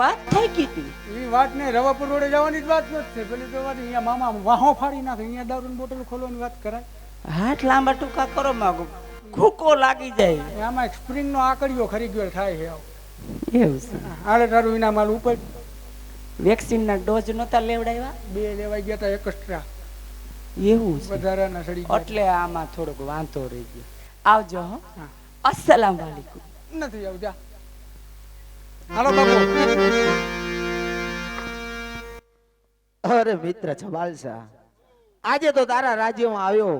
વાત થઈ ગઈ. એ વાત ને રવાપુર રોડે જવાની જ વાત નથી. પેલી તો વાત અહીંયા મામા વાહો ફાડી નાખે, અહીંયા દારૂની બોટલ ખોલવાની વાત કરાય. હાથ લાંબા ટૂંકા કરો માગો, ખૂકો લાગી જાય. આમાં એક સ્પ્રિંગનો આકડીઓ ખરી ગયો થાય છે. એવું છે. આલે તારું એના માલ ઉપર વેક્સિનના ડોઝ નહોતા લેવડાવ્યા? 2 લેવાઈ ગયા હતા એક્સ્ટ્રા. એવું છે. વધારાના સડી ગયા. એટલે આમાં થોડોક વાંધો રહી ગયો. આવજો હો. હા. અસ્સલામ વાલેકુમ. નથી આવું જા. હાલો બાબુ. અરે મિત્ર છબાલસા, આજે તો તારા રાજ્યમાં આવ્યો,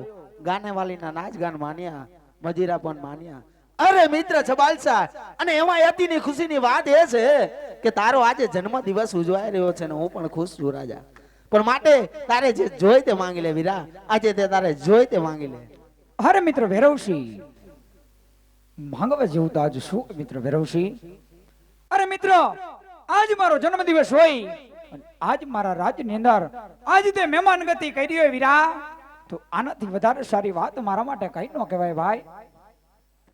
ગાનેવાલીના નાચ ગાન માન્યા, મજીરા પણ માન્યા. અરે મિત્ર છબાલસા, અને એમાં અતિની ખુશીની વાત એ છે કે તારો આજે જન્મ દિવસ ઉજવાઈ રહ્યો છે ને હું પણ ખુશ છું રાજા. પણ માટે તારે જે જોઈ તે માંગી લે વીરા, આજે તે તારે જોઈ તે માંગી લે. અરે મિત્ર વેરવશી, માંગવા જેવું તો આજ શું મિત્ર વેરવશી? અરે મિત્ર, આજ મારો જન્મદિવસ હોય, આજ મારા રાજ્યની અંદર આજ તે મહેમાન ગતિ કરી હોય વીરા, તો આનાથી વધારે સારી વાત મારા માટે કઈ ન કહેવાય ભાઈ.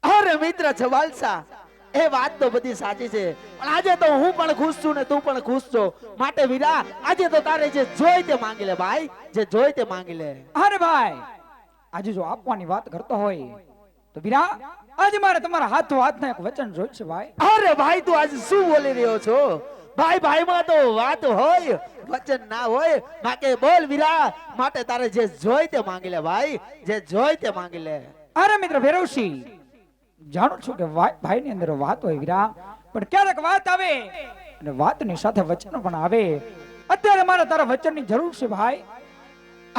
અરે મિત્ર છબાલસા, એ વાત તો બધી સાચી છે, પણ આજે તો હું પણ ખુશ છું ને તું પણ ખુશ છો. માટે વીરા, આજે તો તારે જે જોઈ તે માંગી લે ભાઈ, જે જોઈ તે માંગી લે. અરે ભાઈ, આજે જો આપવાની વાત કરતો હોય તો વીરા, આજે મારે તમારા હાથો હાથના એક વચન જોઈશે ભાઈ. અરે ભાઈ, તું આજે શું બોલી રહ્યો છો? ભાઈ ભાઈ માં તો વાત હોય, વચન ના હોય. માટે બોલ વીરા, માટે તારે જે જોઈ તે માંગી લે ભાઈ, જે જોઈ તે માંગી લે. અરે મિત્ર વેરવશી, જાણું છું કે ભાઈ ની અંદર વાત હોય વીરા, પણ ક્યારેક વાત આવે અને વાતની સાથે વચન પણ આવે. અત્યારે મારે તારા વચનની જરૂર છે ભાઈ.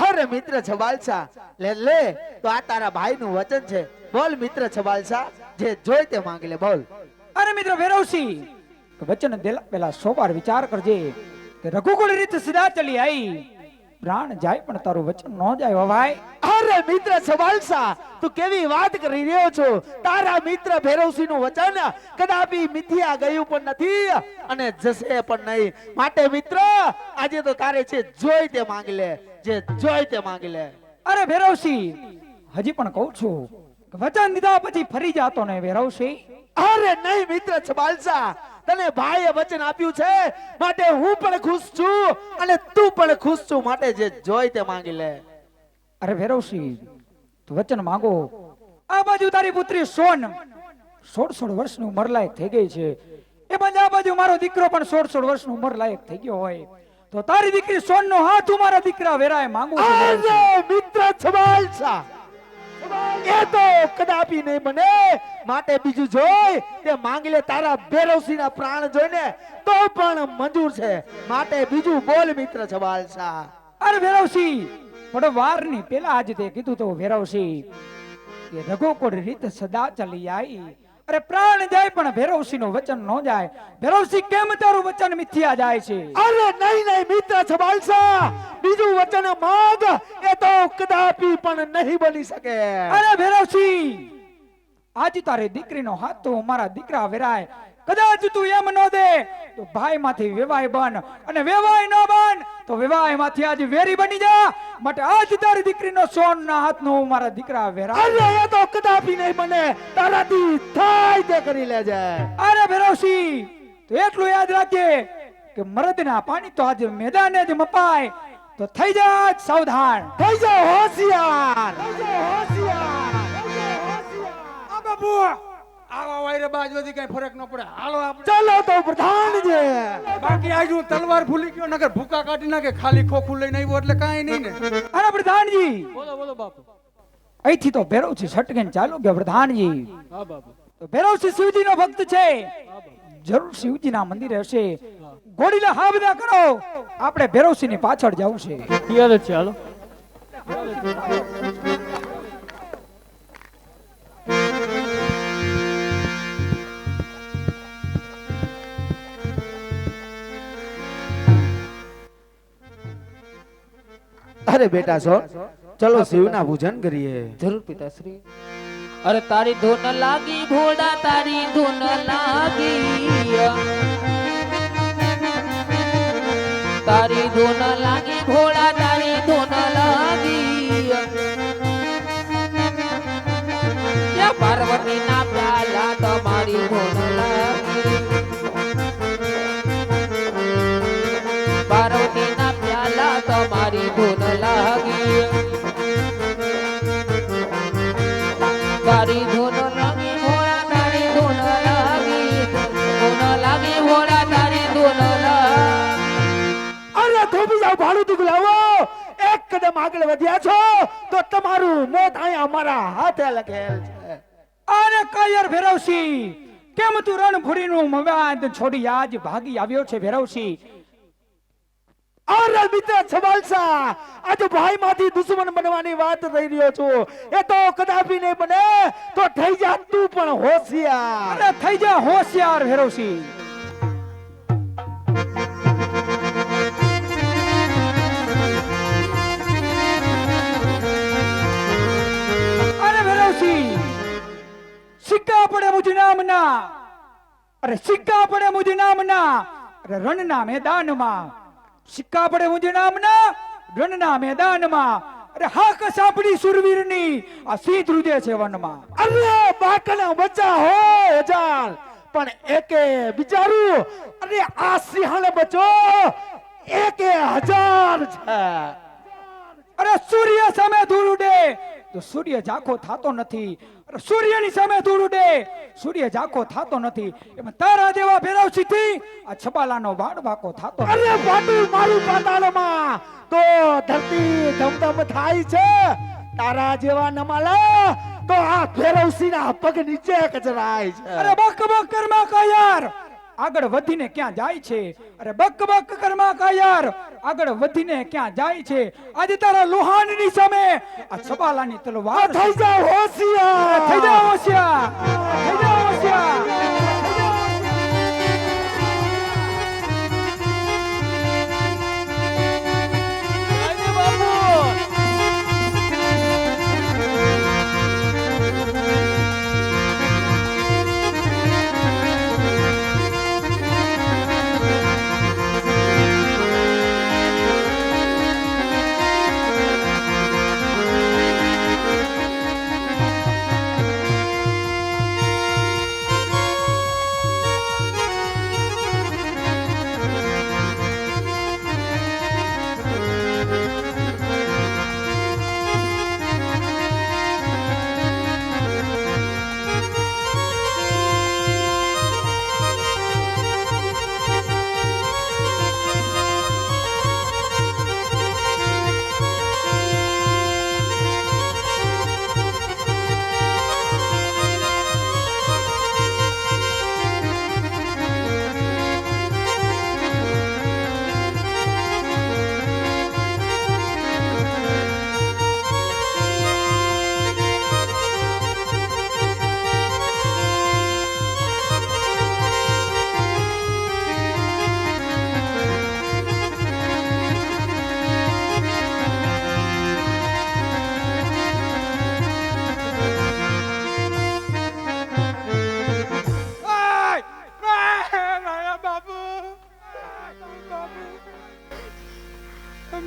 અરે મિત્ર છબાલસા, લે તો આ તારા ભાઈ નું વચન છે. બોલ મિત્ર છબાલસા, જે જોઈ તે માંગી લે, બોલ. અરે મિત્ર વેરવશી, વચન દેલા પહેલા 100 વાર વિચાર કરજે કે રઘુકુળ રીત સીધા ચલી આવી, પ્રાણ જાય પણ તારું વચન ન જાય હો ભાઈ. અરે મિત્ર છબાલસા, તું કેવી વાત કરી રહ્યો છો? તારા મિત્ર ભૈરવસિંહ નું વચન કદાપી મિથ્યા ગયું પણ નથી અને જશે પણ નહીં. માટે મિત્ર, આજે તો તારે છે જોઈ તે માંગી લે, જે જોઈ તે માંગી લે. અરે વેરવશી, હજી પણ કહું છું કે વચન દીધા પછી ફરી જાતો ને વેરવશી. અરે નહીં મિત્ર છબાલસા, તને ભાઈએ વચન આપ્યું છે, માટે હું પણ ખુશ છું અને તું પણ ખુશ છું. માટે જે જોઈ તે માંગી લે. અરે વેરવશી, તું વચન માંગો. આ બાજુ તારી પુત્રી સોન 16 વર્ષની ઉંમર લાયક થઈ ગઈ છે, એ બાજુ આ બાજુ મારો દીકરો પણ 16 વર્ષની ઉંમર લાયક થઈ ગયો હોય, તો તારી દીકરી સોન નો હાથ હું મારા દીકરા વેરાય માંગુ છું. અરે મિત્ર છબાલસા, એ તો કદાપી નહીં બને. માટે બીજું જોઈ તે માંગી લે. તારા ભૈરવસિંહ ના પ્રાણ જોઈને તો પણ મંજૂર છે. માટે બીજું બોલ મિત્ર છબાલસા. અરે વેરવશી, પણ વાર ની પેલા આજે તે કીધું તો વેરવશી કે રઘુકુળ રીત સદા ચલી આવી. અરે પ્રાણ જાય પણ ભૈરવસિંહ નું વચન ન જાય. ભૈરવસિંહ, કેમ તારું વચન મિથ્યા જાય છે? અરે નહીં મિત્ર છબાલસા, બીજું વચન માંગ, એ તો કદાપી પણ નહીં બની શકે. અરે ભૈરવસિંહ, આજ તારી દીકરીનો હાથ તો મારા દીકરા વેરાય. કદાચ તું એમ ન દે તો ભાઈ માંથી વેવાય બન, અને વેવાય ન બન તો વેવાય માંથી આજ વેરી બની જા. માટે આજ તારી દીકરીનો સોન ના હાથ નો મારા દીકરા વેરાય. અરે એ તો કદાપી નહીં બને. તારાથી થાય તે કરી લેજે. અરે ભૈરવસિંહ, તો એટલું યાદ રાખજે કે મરદના પાણી તો આજે મેદાને જ મપાય. તો થઈ જા સાવધાન, થઈ જાઓ હોશિયાર. આ બાબુ આવા વાયરે બાજુથી કઈ ફરક ન પડે. હાલો આપણે ચાલો તો પ્રધાનજી. બાકી આજ હું તલવાર ભૂલી ગયો, નકર ભૂકા કાઢી નાખે. ખાલી ખોખું લઈને આવ્યો એટલે કાંઈ નહીં ને. અરે પ્રધાનજી, બોલો બોલો બાપુ. અહીંથી તો ભૈરવસિંહ છટકીને ચાલુ ગયા પ્રધાનજી. હા બાપુ. તો ભૈરવસિંહ શિવજી નો ભક્ત છે, જરૂર શિવજી ના મંદિરે હશે. ઘોડીલા હા બધા કરો, આપણે ભૈરવસિંહ ની પાછળ જવું છે. ચાલો. અરે બેટા છો, ચલો શિવના પૂજન કરીએ. જરૂર પિતાશ્રી. અરે તારી ધૂન લાગી ઘોડા, તારી ધૂન લાગી, તારી ધૂન લાગી ઘોડા, તારી ધૂન લાગી. પાર્વતી ના પ્યાલા તમારી ધૂન લાગી. વધ્યા છો તો તમારું મોત અહીંયા અમારા હાથે લખેલ છે. અરે કાયર ભેરવસિંહ, કેમ તું રણભૂરીનું મવાદ છોડી આજ ભાગી આવ્યો છે ભેરવસિંહ? અરે મિત્ર છબાલસા, આજે ભાઈમાંથી દુશ્મન બનવાની વાત થઈ રહ્યો છું. એ તો કદાપી નહીં બને. તો થઈ જા તું પણ હોશિયાર. અરે થઈ જા હોશિયાર ભેરવસિંહ. અરે ભેરવસિંહ, સિક્કા પડે મુજ નામના, અરે સિક્કા પડે મુજ નામના, અરે રણના મેદાનમાં સિક્કા પડે મુજ નામના, રણના મેદાનમાં, અરે હાક સાંભળી સુરવીરની આ સિંહ ધ્રુજે છે વનમાં. અરે બાકના બચ્ચા હો જાન, પણ એકે બિચારું, અરે આ સિંહણ બચો એકે 1000 છે. અરે સૂર્ય સામે ધૂળ ઉડે તો સૂર્ય ઝાંખો થાતો નથી, અરે સૂર્યની સામે ધૂળ ઉડે સૂર્ય ઝાંખો થાતો નથી. એમાં તારા જેવા ભેરવસિંહથી આ છબાલાનો વાડ વાકો થાતો નથી. અરે પાટું મારું પાતાળમાં તો ધરતી ધમધમ થાય છે. તારા જેવા નમાલા તો આ ભેરવસિંહના પગ નીચે કચરાય છે. અરે બક બક કરમાં કાયર આગળ વધીને ક્યાં જાય છે? અરે બક બક કરમાં કાયર આગળ વધીને ક્યાં જાય છે? આજે તારા લોહાનની સામે આ છબાલાની તલવાર થઈ જાવ હોશિયાર. થઈ જાવ હોશિયાર, થઈ જાવ હોશિયાર.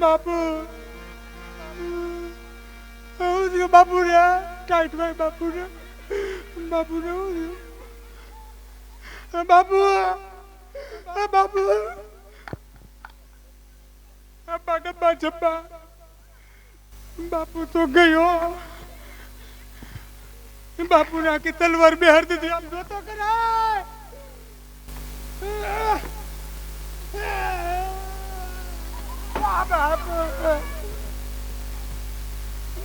બાપુ બાપુ રે ટાઈટ ભાઈ બાપુ રે બાપુ રે બાપુ બાપુ અબ્બા ડબ્બા જબ્બા બાપુ તો ગયો. બાપુ ને આખી તલવાર બેહાર દીધી. આમ જોતો કરાય. બાપુ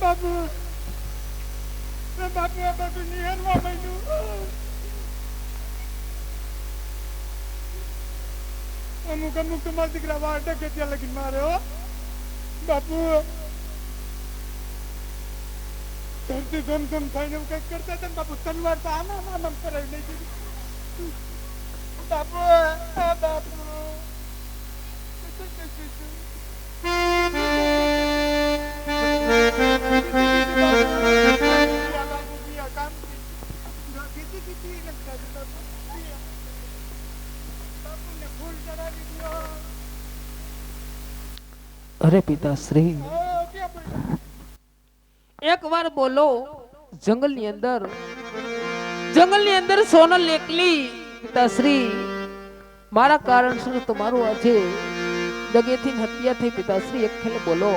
બાપુ બાપુ આ બધું નિહાળવા માંડ્યું. અમુક અમુક તો મારા દીકરા વાર ટકે ત્યાં લગીને મારે હો બાપુ. ધરતી ધમધમ થઈને એવું કઈક કરતા હતા ને બાપુ. તલવાર તો આમ કરાવી લઈ દીધી બાપુ. બાપુ અરે પિતાશ્રી, એક વાર બોલો. જંગલની અંદર સોનલ એકલી. પિતાશ્રી, મારા કારણસર તમારું આજે દગેથી હત્યા થઈ. પિતાશ્રી એક ખેલે બોલો.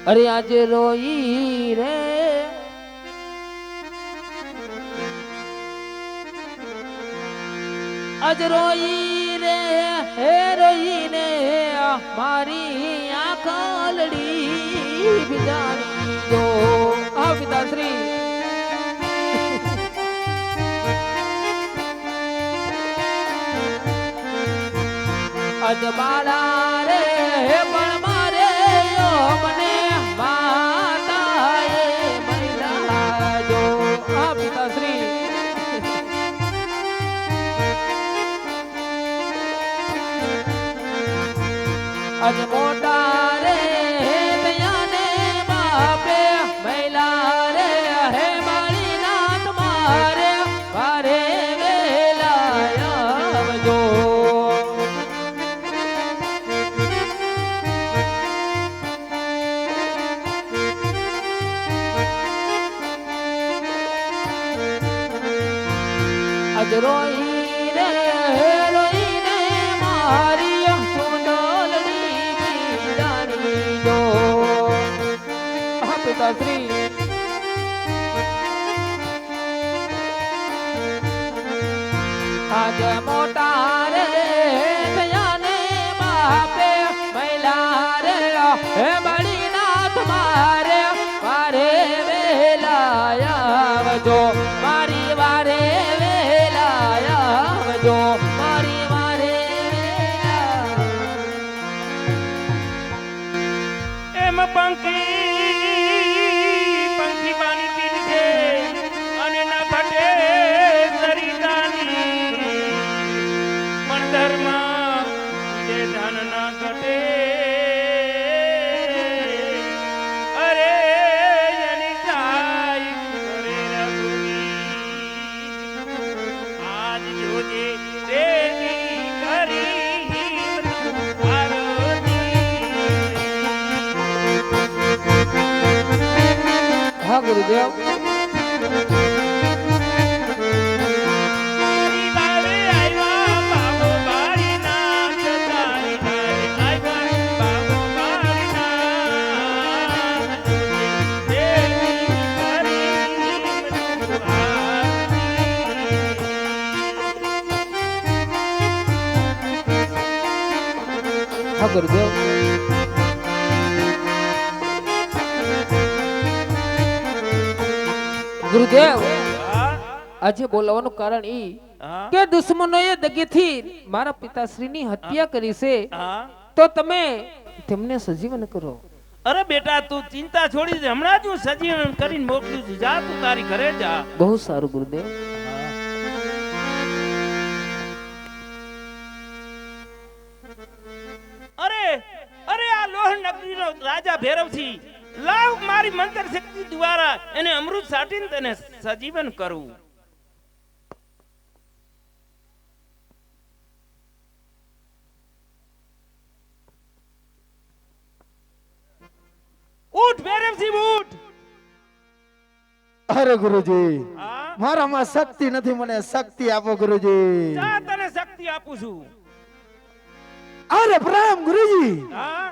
અરે આજે રોઈ રે આજ રોઈ રે હે રોઈ ને મારી આંખ લડી બિજાણી જો આ પિતાશ્રી અજબાડા રે પણ મારે મને માતાએ મહિલા જો આ પિતાશ્રી અજ મોટા રે દયાને બાપે મહિલા રે હે મારી નાથ મારે મારે વેલા આવજો અજ રોઈ રે રોઈને મારી સુંદરડી બિરાણી જો આ પિતાશ્રી આજ મોટા રે દયાને બાપે મહિલા રે હે બળી નાથ મારે મારે વેલા આવજો મારી વારે વેલા આવજો મારી વારે વેલા એમ પંખી પાણી પીધી છે અને ના ઘટે સરિતાની મણધરમાં જે ધન ના ઘટે અરે એની સાઈ કરે રઘુવી આજ જોજે દેવી કરી હા ગુરુદેવ મારી બારે આવ્યા બાબો બારી નાચ તારી બારે આવ્યા બાબો બારી નાચ દેવી હા ગુરુદેવ ગુરુદેવ આજે બોલાવવાનું કારણ ઈ કે દુશ્મનોએ દગેથી મારા પિતાશ્રીની હત્યા કરી છે તો તમે તેમને સજીવન કરો અરે બેટા તું ચિંતા છોડી દે હમણાં જ હું સજીવન કરીને મોકલું છું જા તું તારી ઘરે જા બહુ સારું ગુરુદેવ અરે અરે આ લોહ નગરીનો રાજા ભૈરવથી લાવ મારી મંત્ર શક્તિ દ્વારા એને અમૃત સાટીને તેને સજીવન કરવું ઉઠ ભૈરવસિંહ ઉઠ અરે ગુરુજી હા મારામાં શક્તિ નથી મને શક્તિ આપો ગુરુજી જા તને શક્તિ આપું છું અરે પ્રણામ ગુરુજી હા